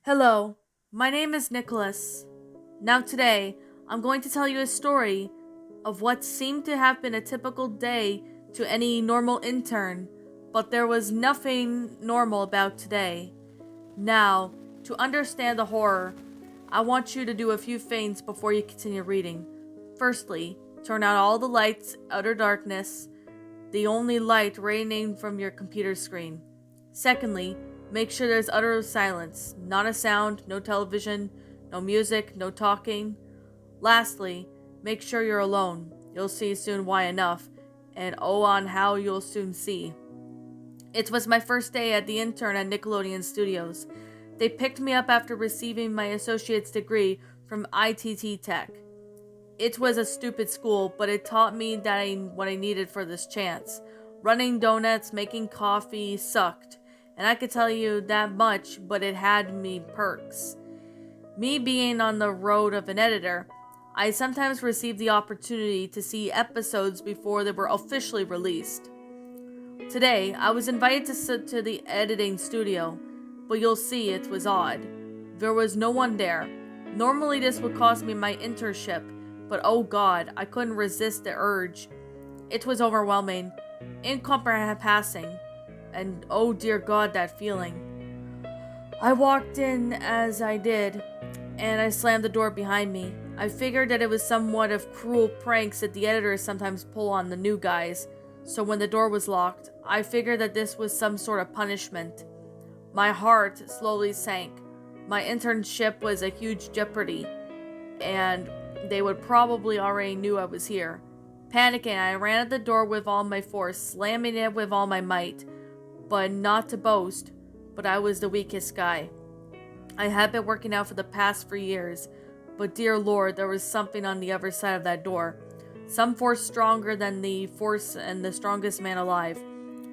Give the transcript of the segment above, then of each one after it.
Hello, my name is Nicholas. Now, today, I'm going to tell you a story of what seemed to have been a typical day to any normal intern, but there was nothing normal about today. Now, to understand the horror, I want you to do a few things before you continue reading. Firstly, turn out all the lights, utter darkness, the only light radiating from your computer screen. Secondly, make sure there's utter silence, not a sound, no television, no music, no talking. Lastly, make sure you're alone. You'll see soon why enough, and oh on how you'll soon see. It was my first day at the intern at Nickelodeon Studios. They picked me up after receiving my associate's degree from ITT Tech. It was a stupid school, but it taught me what I needed for this chance. Running donuts, making coffee sucked, and I could tell you that much, but it had me perks. Me being on the road of an editor, I sometimes received the opportunity to see episodes before they were officially released. Today, I was invited to sit to the editing studio, but you'll see it was odd. There was no one there. Normally this would cost me my internship, but oh god, I couldn't resist the urge. It was overwhelming, encompassing, and oh dear god, that feeling. I walked in as I did, and I slammed the door behind me. I figured that it was somewhat of cruel pranks that the editors sometimes pull on the new guys, so when the door was locked, I figured that this was some sort of punishment. My heart slowly sank. My internship was a huge jeopardy, and they would probably already knew I was here. Panicking, I ran at the door with all my force, slamming it with all my might. But not to boast, but I was the weakest guy. I had been working out for the past 3 years, but dear lord, there was something on the other side of that door. Some force stronger than the force and the strongest man alive,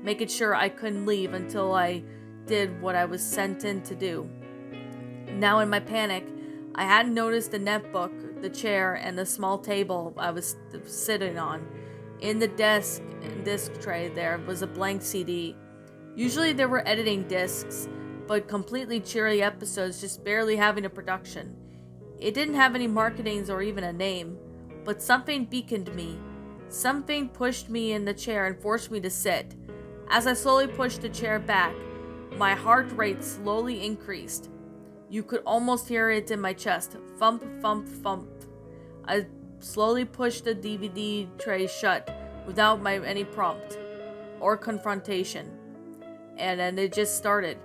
making sure I couldn't leave until I did what I was sent in to do. Now in my panic, I hadn't noticed the netbook, the chair, and the small table I was sitting on. In the disc tray there was a blank CD. Usually there were editing discs, but completely cheery episodes just barely having a production. It didn't have any marketings or even a name, but something beaconed me. Something pushed me in the chair and forced me to sit. As I slowly pushed the chair back, my heart rate slowly increased. You could almost hear it in my chest. Thump, thump, thump. I slowly pushed the DVD tray shut without any prompt or confrontation. And then it just started.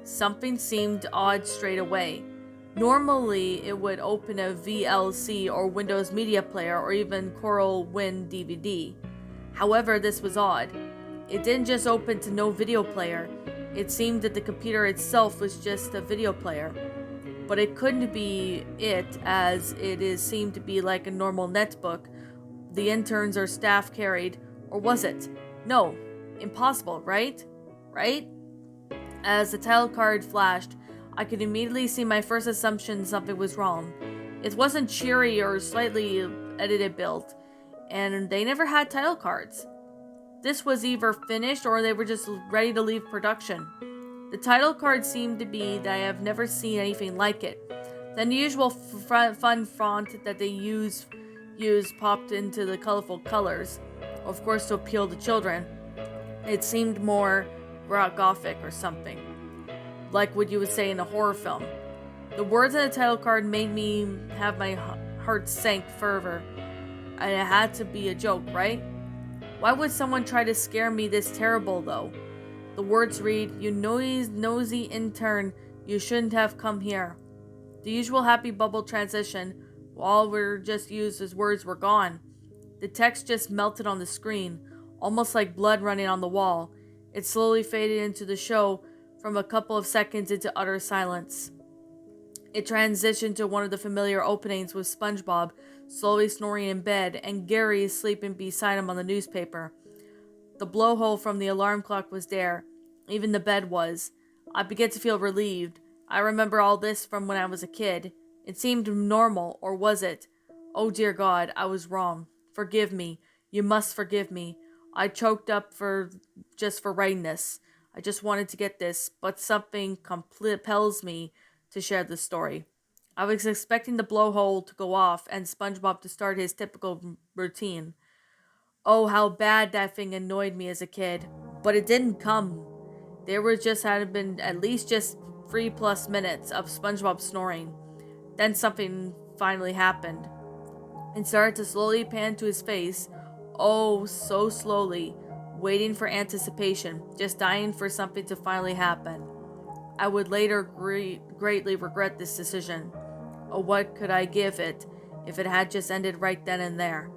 Something seemed odd straight away. Normally, it would open a VLC or Windows Media Player or even Coral Win DVD. However, this was odd. It didn't just open to no video player. It seemed that the computer itself was just a video player. But it couldn't be it, as seemed to be like a normal netbook the interns or staff carried. Or was it? No. Impossible, right? Right? As the title card flashed, I could immediately see my first assumption something was wrong. It wasn't cheery or slightly edited built, and they never had title cards. This was either finished or they were just ready to leave production. The title card seemed to be that I have never seen anything like it. The unusual fun font that they use popped into the colorful colors, of course to appeal to children. It seemed more gothic or something, like what you would say in a horror film. The words on the title card made me have my heart sank further, and it had to be a joke, right? Why would someone try to scare me this terrible, though? The words read, "You nosy intern, you shouldn't have come here." The usual happy bubble transition, all were just used as words were gone. The text just melted on the screen, almost like blood running on the wall. It slowly faded into the show from a couple of seconds into utter silence. It transitioned to one of the familiar openings with SpongeBob slowly snoring in bed and Gary sleeping beside him on the newspaper. The blowhole from the alarm clock was there. Even the bed was. I began to feel relieved. I remember all this from when I was a kid. It seemed normal, or was it? Oh dear God, I was wrong. Forgive me. You must forgive me. I choked up for writing this. I just wanted to get this, but something compels me to share this story. I was expecting the blowhole to go off and SpongeBob to start his typical routine. Oh, how bad that thing annoyed me as a kid. But it didn't come. There was just had been at least just 3+ minutes of SpongeBob snoring. Then something finally happened. It started to slowly pan to his face. Oh, so slowly. Waiting for anticipation. Just dying for something to finally happen. I would later greatly regret this decision. Oh, what could I give it if it had just ended right then and there?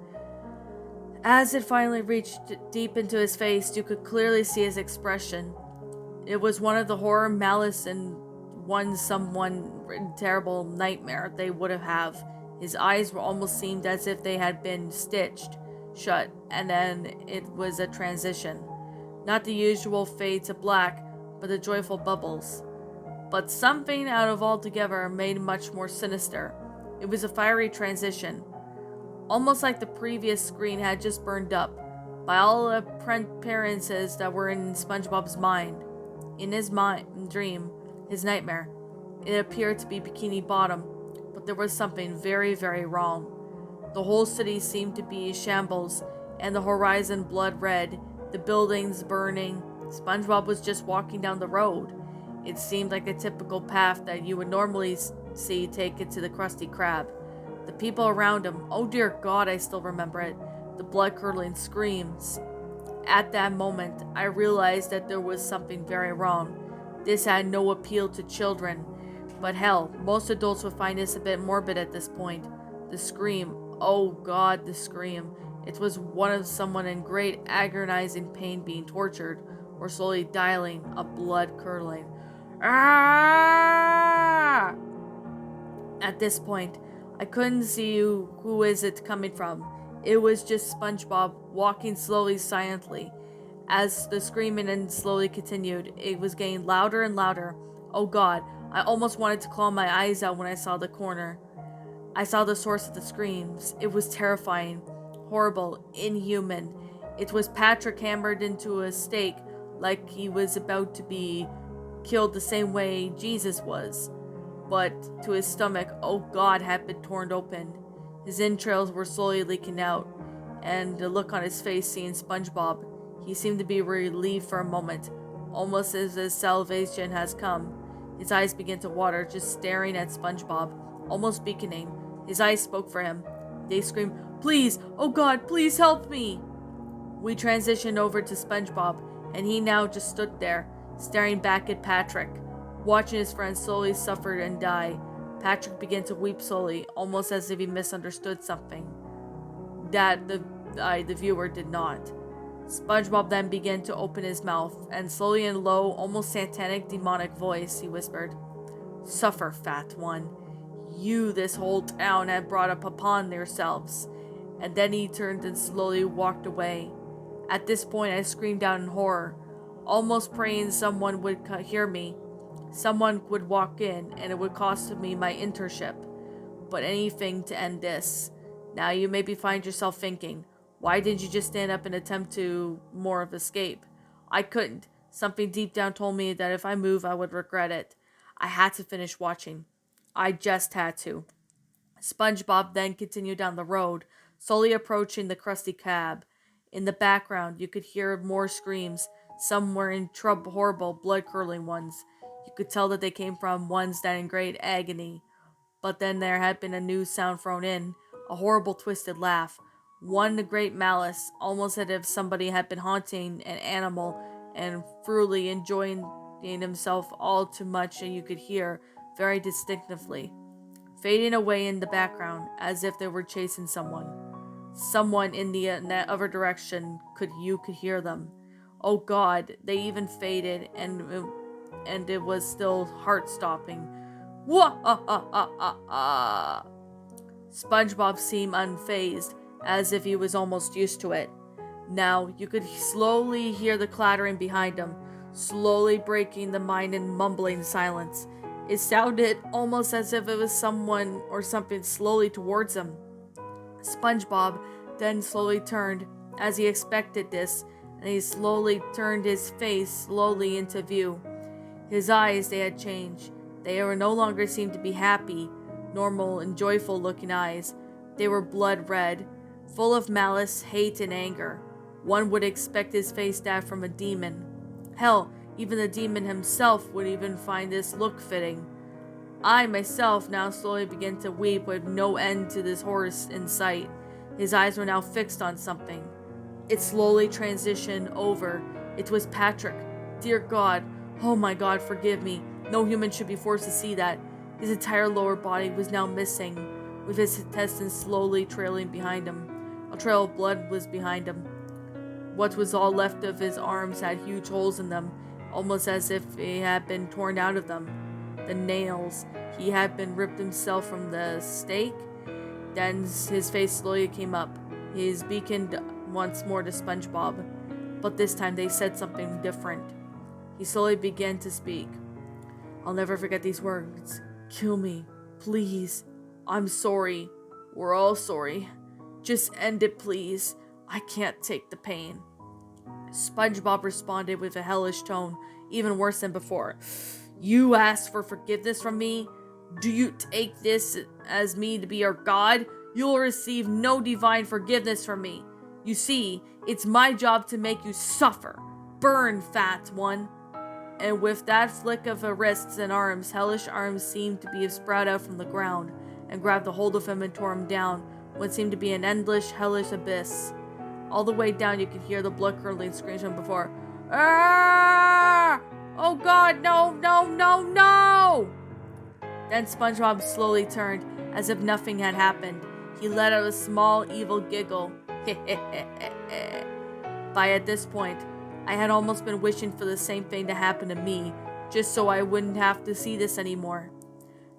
As it finally reached deep into his face, you could clearly see his expression. It was one of the horror, malice, and someone terrible nightmare they would have. His eyes were almost seemed as if they had been stitched shut, and then it was a transition. Not the usual fade to black, but the joyful bubbles. But something out of altogether made much more sinister. It was a fiery transition. Almost like the previous screen had just burned up, by all the appearances that were in SpongeBob's mind. In his dream, his nightmare, it appeared to be Bikini Bottom, but there was something very, very wrong. The whole city seemed to be shambles, and the horizon blood red, the buildings burning. SpongeBob was just walking down the road. It seemed like a typical path that you would normally see take it to the Krusty Krab. The people around him, oh dear God, I still remember it, the blood-curdling screams. At that moment, I realized that there was something very wrong. This had no appeal to children, but hell, most adults would find this a bit morbid at this point. The scream, oh God, the scream. It was one of someone in great agonizing pain being tortured, or slowly dying, a blood-curdling. Ah! At this point, I couldn't see who is it coming from. It was just SpongeBob walking slowly, silently. As the screaming and slowly continued, it was getting louder and louder. Oh God, I almost wanted to claw my eyes out when I saw the corner. I saw the source of the screams. It was terrifying, horrible, inhuman. It was Patrick hammered into a stake like he was about to be killed the same way Jesus was. But to his stomach, oh God, had been torn open. His entrails were slowly leaking out, and the look on his face seeing SpongeBob, he seemed to be relieved for a moment, almost as if salvation has come. His eyes began to water, just staring at SpongeBob, almost beckoning. His eyes spoke for him. They screamed, "Please, oh God, please help me!" We transitioned over to SpongeBob, and he now just stood there, staring back at Patrick, watching his friend slowly suffer and die. Patrick began to weep slowly, almost as if he misunderstood something that the viewer did not. SpongeBob then began to open his mouth, and slowly in low, almost satanic, demonic voice, he whispered, "Suffer, fat one. You this whole town have brought up upon yourselves." And then he turned and slowly walked away. At this point, I screamed out in horror, almost praying someone would hear me. Someone would walk in, and it would cost me my internship. But anything to end this. Now you maybe find yourself thinking, why didn't you just stand up and attempt to more of escape? I couldn't. Something deep down told me that if I move, I would regret it. I had to finish watching. I just had to. SpongeBob then continued down the road, slowly approaching the Krusty Krab. In the background, you could hear more screams. Some were in horrible, blood-curdling ones. You could tell that they came from ones that in great agony. But then there had been a new sound thrown in, a horrible twisted laugh. One great malice, almost as if somebody had been haunting an animal and thoroughly enjoying himself all too much, and you could hear very distinctively, fading away in the background as if they were chasing someone. Someone in that other direction, you could hear them. Oh God, they even faded, and it was still heart-stopping. Wah-ah-ah-ah-ah-ah. SpongeBob seemed unfazed, as if he was almost used to it. Now you could slowly hear the clattering behind him, slowly breaking the mind in mumbling silence. It sounded almost as if it was someone or something slowly towards him. SpongeBob then slowly turned, as he expected this, and he slowly turned his face slowly into view. His eyes, they had changed. They were no longer seemed to be happy, normal, and joyful looking eyes. They were blood red, full of malice, hate, and anger. One would expect his face to have from a demon. Hell, even the demon himself would even find this look fitting. I myself now slowly began to weep with no end to this horror in sight. His eyes were now fixed on something. It slowly transitioned over. It was Patrick. Dear God, oh my God, forgive me. No human should be forced to see that. His entire lower body was now missing, with his intestines slowly trailing behind him. A trail of blood was behind him. What was all left of his arms had huge holes in them, almost as if he had been torn out of them. The nails, he had been ripped himself from the stake. Then his face slowly came up. He beckoned once more to SpongeBob, but this time they said something different. He slowly began to speak. I'll never forget these words. Kill me, please. I'm sorry. We're all sorry. Just end it, please. I can't take the pain. SpongeBob responded with a hellish tone, even worse than before. You asked for forgiveness from me? Do you take this as me to be your god? You'll receive no divine forgiveness from me. You see, it's my job to make you suffer. Burn, fat one. And with that flick of her wrists and arms, hellish arms seemed to be sprout out from the ground and grabbed a hold of him and tore him down what seemed to be an endless, hellish abyss. All the way down you could hear the blood-curdling screams from before. Ah! Oh God, no, no, no, no! Then SpongeBob slowly turned, as if nothing had happened. He let out a small, evil giggle. By at this point, I had almost been wishing for the same thing to happen to me, just so I wouldn't have to see this anymore.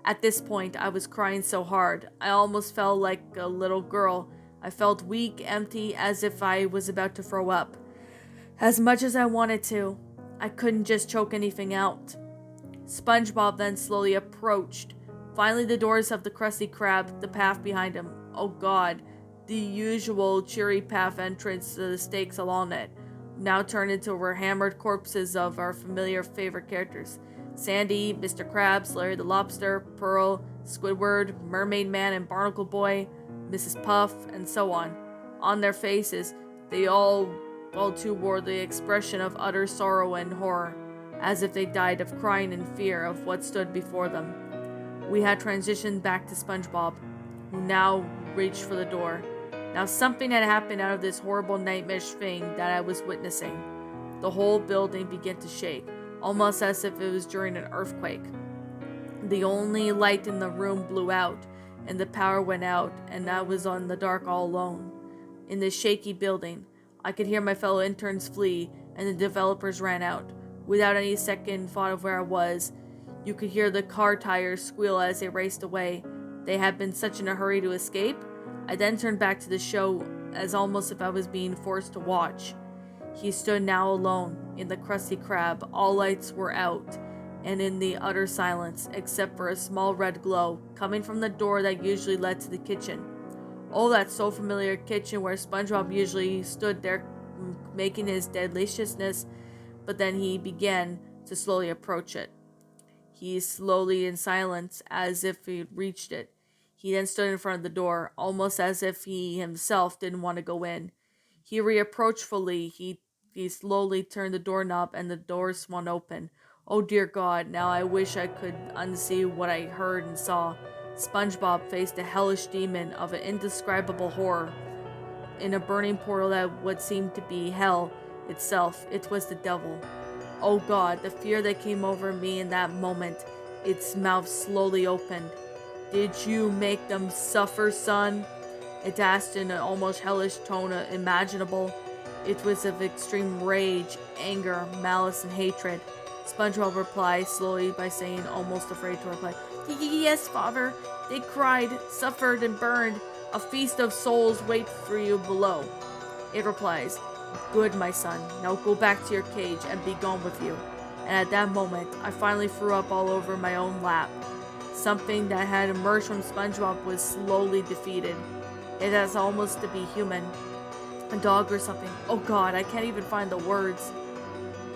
At this point, I was crying so hard, I almost felt like a little girl. I felt weak, empty, as if I was about to throw up. As much as I wanted to, I couldn't just choke anything out. SpongeBob then slowly approached. Finally, the doors of the Krusty Krab, the path behind him. Oh God, the usual cheery path entrance to the stakes along it, now turned into were hammered corpses of our familiar favorite characters. Sandy, Mr. Krabs, Larry the Lobster, Pearl, Squidward, Mermaid Man and Barnacle Boy, Mrs. Puff, and so on. On their faces, they all too wore the expression of utter sorrow and horror, as if they died of crying in fear of what stood before them. We had transitioned back to SpongeBob, who now reached for the door. Now something had happened out of this horrible nightmarish thing that I was witnessing. The whole building began to shake, almost as if it was during an earthquake. The only light in the room blew out, and the power went out, and I was on the dark all alone. In this shaky building, I could hear my fellow interns flee, and the developers ran out. Without any second thought of where I was, you could hear the car tires squeal as they raced away. They had been such in a hurry to escape. I then turned back to the show as almost if I was being forced to watch. He stood now alone in the Krusty Krab. All lights were out, and in the utter silence, except for a small red glow coming from the door that usually led to the kitchen. Oh, that so familiar kitchen where SpongeBob usually stood there making his deliciousness, but then he began to slowly approach it. He slowly in silence, as if he reached it. He then stood in front of the door, almost as if he himself didn't want to go in. He reproachfully, he slowly turned the doorknob and the door swung open. Oh dear God, now I wish I could unsee what I heard and saw. SpongeBob faced a hellish demon of an indescribable horror. In a burning portal that would seem to be hell itself, it was the devil. Oh God, the fear that came over me in that moment. Its mouth slowly opened. Did you make them suffer, son? It asked in an almost hellish tone imaginable. It was of extreme rage, anger, malice, and hatred. SpongeBob replied slowly by saying, almost afraid to reply, Yes, Father. They cried, suffered, and burned. A feast of souls waits for you below. It replies, Good, my son. Now go back to your cage and be gone with you. And at that moment, I finally threw up all over my own lap. Something that had emerged from SpongeBob was slowly defeated. It has almost to be human. A dog or something. Oh God, I can't even find the words.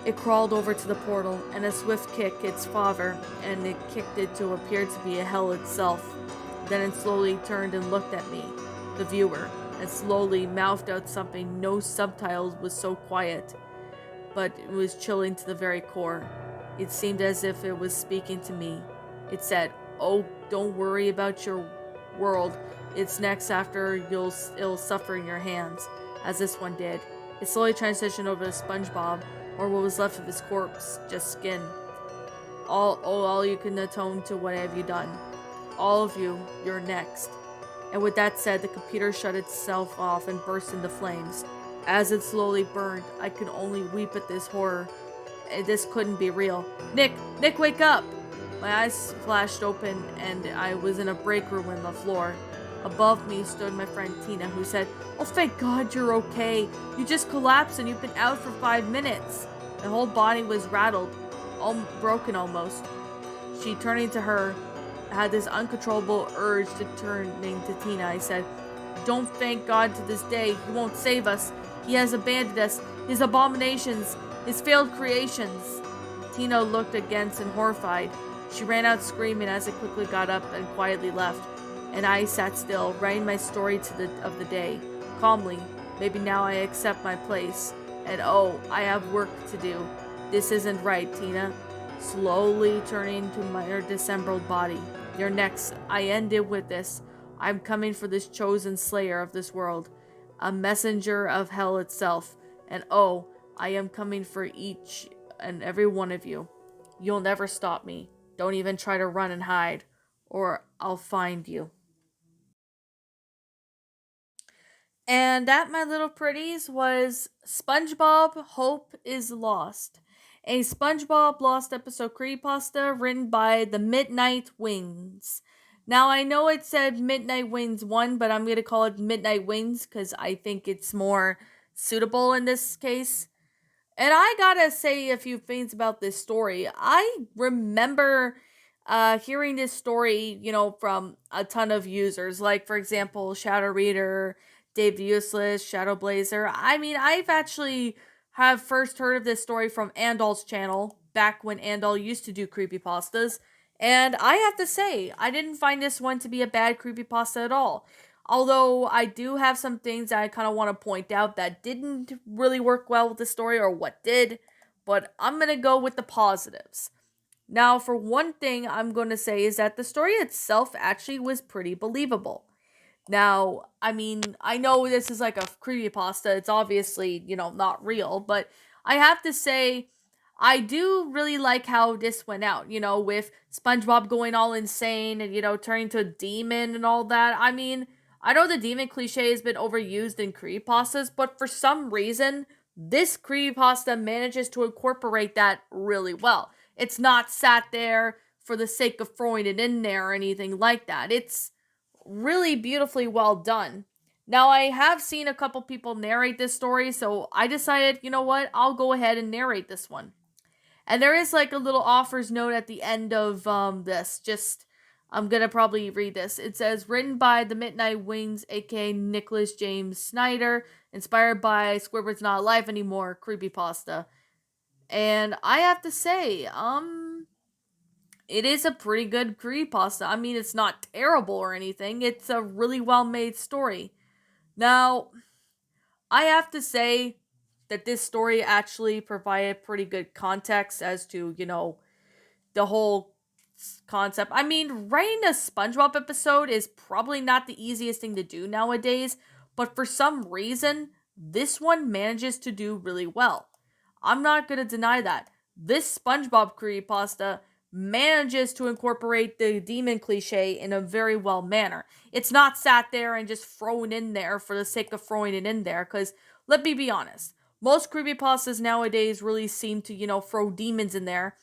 It crawled over to the portal, and a swift kick its father, and it kicked it to appear to be a hell itself. Then it slowly turned and looked at me, the viewer, and slowly mouthed out something. No subtitles, was so quiet, but it was chilling to the very core. It seemed as if it was speaking to me. It said, "Oh, don't worry about your world. It's next after it'll suffer in your hands, as this one did." It slowly transitioned over to SpongeBob, or what was left of his corpse, just skin. All you can atone to what have you done. All of you, you're next. And with that said, the computer shut itself off and burst into flames. As it slowly burned, I could only weep at this horror. This couldn't be real. Nick, wake up! My eyes flashed open, and I was in a break room on the floor. Above me stood my friend Tina, who said, "Oh, thank God you're okay. You just collapsed and you've been out for 5 minutes." My whole body was rattled, broken almost. She, turning to her, had this uncontrollable urge to turning to Tina. I said, "Don't thank God to this day. He won't save us. He has abandoned us. His abominations, his failed creations." Tina looked aghast and horrified. She ran out screaming as I quickly got up and quietly left. And I sat still, writing my story of the day. Calmly, maybe now I accept my place. And oh, I have work to do. This isn't right, Tina. Slowly turning to my dissembled body. "You're next. I ended with this. I'm coming for this chosen slayer of this world. A messenger of hell itself. And oh, I am coming for each and every one of you. You'll never stop me. Don't even try to run and hide, or I'll find you." And that, my little pretties, was SpongeBob Hope is Lost. A SpongeBob Lost episode creepypasta written by the Midnight Wings. Now, I know it said Midnight Wings 1, but I'm going to call it Midnight Wings because I think it's more suitable in this case. And I gotta say a few things about this story. I remember hearing this story, from a ton of users. Like, for example, Shadow Reader, Dave the Useless, Shadow Blazer. I mean, I've actually have first heard of this story from Andal's channel, back when Andal used to do creepypastas. And I have to say, I didn't find this one to be a bad creepypasta at all. Although I do have some things that I kind of want to point out that didn't really work well with the story, or what did, but I'm going to go with the positives. Now, for one thing, I'm going to say is that the story itself actually was pretty believable. Now, I mean, I know this is like a creepypasta. It's obviously, not real, but I have to say, I do really like how this went out, with SpongeBob going all insane and, turning to a demon and all that. I mean, I know the demon cliche has been overused in creepypastas, but for some reason, this creepypasta manages to incorporate that really well. It's not sat there for the sake of throwing it in there or anything like that. It's really beautifully well done. Now, I have seen a couple people narrate this story, so I decided, you know what, I'll go ahead and narrate this one. And there is like a little offers note at the end of this. Just, I'm gonna probably read this. It says, written by the Midnight Wings, aka Nicholas James Snyder, inspired by Squidward's Not Alive Anymore creepypasta. And I have to say, it is a pretty good creepypasta. I mean, it's not terrible or anything. It's a really well made story. Now, I have to say that this story actually provided pretty good context as to, the whole concept. I mean, writing a SpongeBob episode is probably not the easiest thing to do nowadays, but for some reason, this one manages to do really well. I'm not going to deny that. This SpongeBob creepypasta manages to incorporate the demon cliche in a very well manner. It's not sat there and just thrown in there for the sake of throwing it in there, because let me be honest, most creepypastas nowadays really seem to, throw demons in there,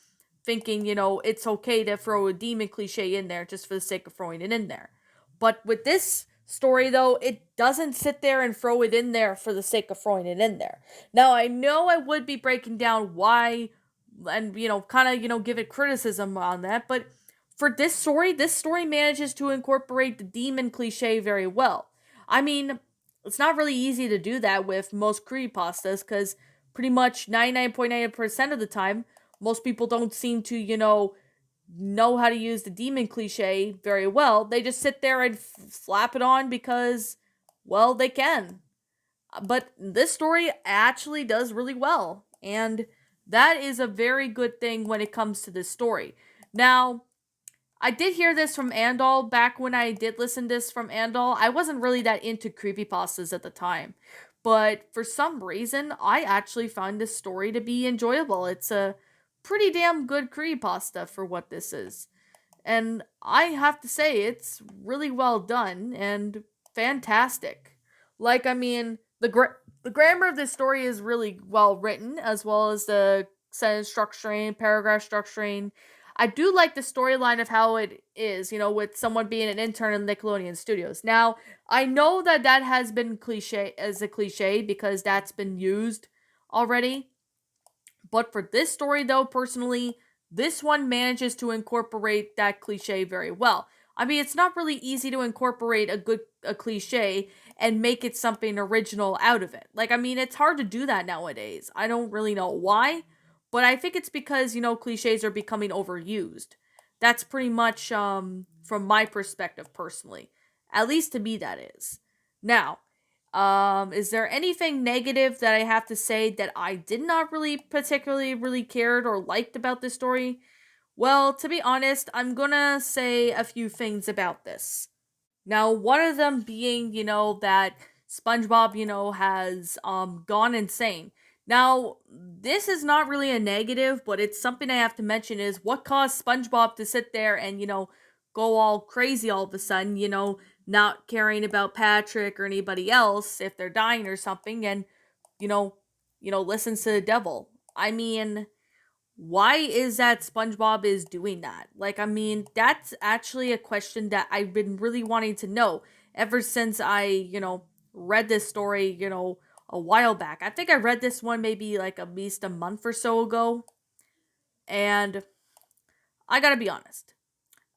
thinking, it's okay to throw a demon cliche in there just for the sake of throwing it in there. But with this story, though, it doesn't sit there and throw it in there for the sake of throwing it in there. Now, I know I would be breaking down why and, kind of, give it criticism on that, but for this story manages to incorporate the demon cliche very well. I mean, it's not really easy to do that with most creepypastas, because pretty much 99.9% of the time, most people don't seem to, know how to use the demon cliche very well. They just sit there and slap it on because, well, they can. But this story actually does really well. And that is a very good thing when it comes to this story. Now, I did hear this from Andal back when I did listen to this from Andal. I wasn't really that into creepypastas at the time. But for some reason, I actually found this story to be enjoyable. It's a pretty damn good creepypasta for what this is. And I have to say, it's really well done and fantastic. Like, I mean, the grammar of this story is really well written, as well as the sentence structuring, paragraph structuring. I do like the storyline of how it is, with someone being an intern in Nickelodeon Studios. Now, I know that that has been cliche as a cliche because that's been used already, but for this story, though, personally, this one manages to incorporate that cliche very well. I mean, it's not really easy to incorporate a cliche and make it something original out of it. Like, I mean, it's hard to do that nowadays. I don't really know why, but I think it's because, cliches are becoming overused. That's pretty much from my perspective personally. At least to me that is. Now, is there anything negative that I have to say that I did not really particularly really cared or liked about this story? Well, to be honest, I'm gonna say a few things about this. Now, one of them being, that SpongeBob, has gone insane. Now, this is not really a negative, but it's something I have to mention is what caused SpongeBob to sit there and, go all crazy all of a sudden, not caring about Patrick or anybody else if they're dying or something and, you know, listens to the devil. I mean, why is that SpongeBob is doing that? Like, I mean, that's actually a question that I've been really wanting to know ever since I, read this story, a while back. I think I read this one maybe like at least a month or so ago. And I gotta be honest.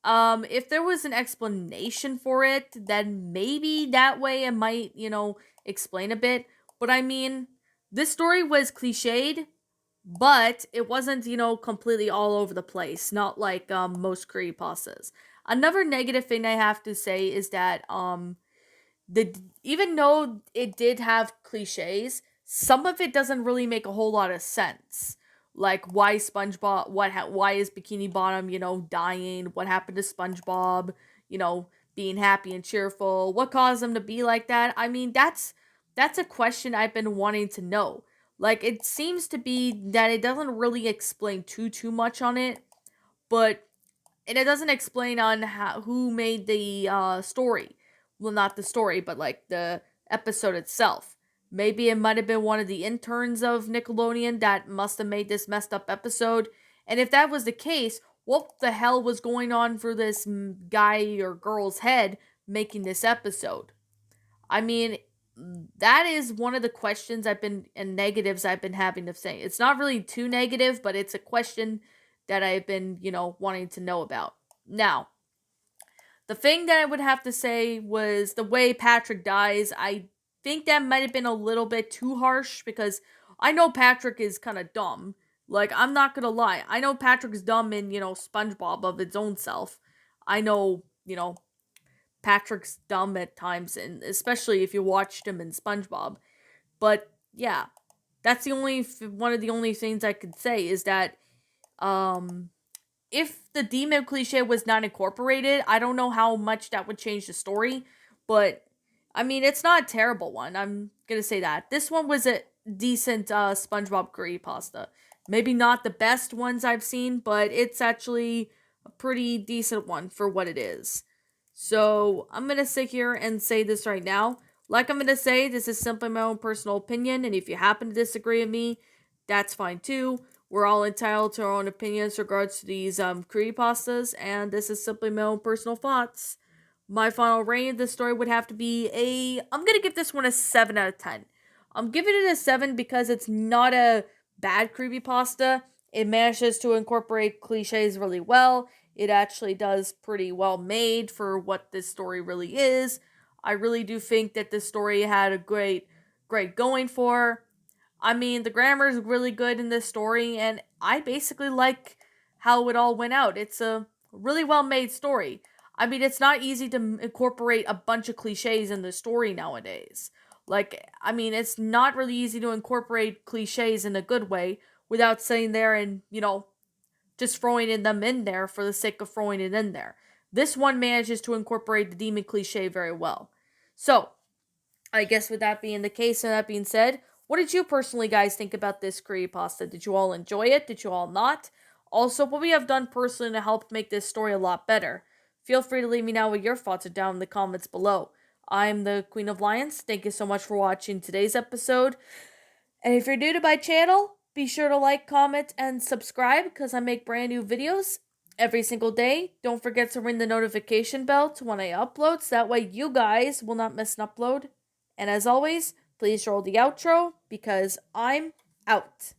If there was an explanation for it, then maybe that way it might, explain a bit. But I mean, this story was cliched, but it wasn't, completely all over the place, not like most creepypastas. Another negative thing I have to say is that the even though it did have cliches, some of it doesn't really make a whole lot of sense. Like why SpongeBob, why is Bikini Bottom, dying? What happened to SpongeBob, being happy and cheerful? What caused him to be like that? I mean, that's a question I've been wanting to know. Like it seems to be that it doesn't really explain too much on it, but and it doesn't explain on who made the story. Well, not the story, but like the episode itself. Maybe it might have been one of the interns of Nickelodeon that must have made this messed up episode. And if that was the case, what the hell was going on for this guy or girl's head making this episode? I mean, that is one of the questions I've been and negatives I've been having to say. It's not really too negative, but it's a question that I've been, wanting to know about. Now, the thing that I would have to say was the way Patrick dies. I think that might have been a little bit too harsh because I know Patrick is kind of dumb. Like, I'm not gonna lie. I know Patrick's dumb in, SpongeBob of its own self. I know, Patrick's dumb at times, and especially if you watched him in SpongeBob. But yeah, that's the only one of the only things I could say is that um if the demon cliche was not incorporated, I don't know how much that would change the story, but I mean, it's not a terrible one. I'm gonna say that. This one was a decent SpongeBob curry pasta. Maybe not the best ones I've seen, but it's actually a pretty decent one for what it is. So I'm gonna sit here and say this right now. Like I'm gonna say, this is simply my own personal opinion, and if you happen to disagree with me, that's fine too. We're all entitled to our own opinions regards to these creepypastas, and this is simply my own personal thoughts. My final rating of this story would have to be I'm gonna give this one a 7 out of 10. I'm giving it a 7 because it's not a bad creepypasta. It manages to incorporate cliches really well. It actually does pretty well made for what this story really is. I really do think that this story had a great going for. I mean, the grammar is really good in this story, and I basically like how it all went out. It's a really well made story. I mean, it's not easy to incorporate a bunch of cliches in the story nowadays. Like, I mean, it's not really easy to incorporate cliches in a good way without sitting there and, just throwing them in there for the sake of throwing it in there. This one manages to incorporate the demon cliche very well. So, I guess with that being the case and that being said, what did you personally guys think about this creepypasta? Did you all enjoy it? Did you all not? Also, what we have done personally to help make this story a lot better? Feel free to leave me know what your thoughts are down in the comments below. I'm the Queen of Lions. Thank you so much for watching today's episode. And if you're new to my channel, be sure to like, comment, and subscribe because I make brand new videos every single day. Don't forget to ring the notification bell to when I upload so that way you guys will not miss an upload. And as always, please roll the outro because I'm out.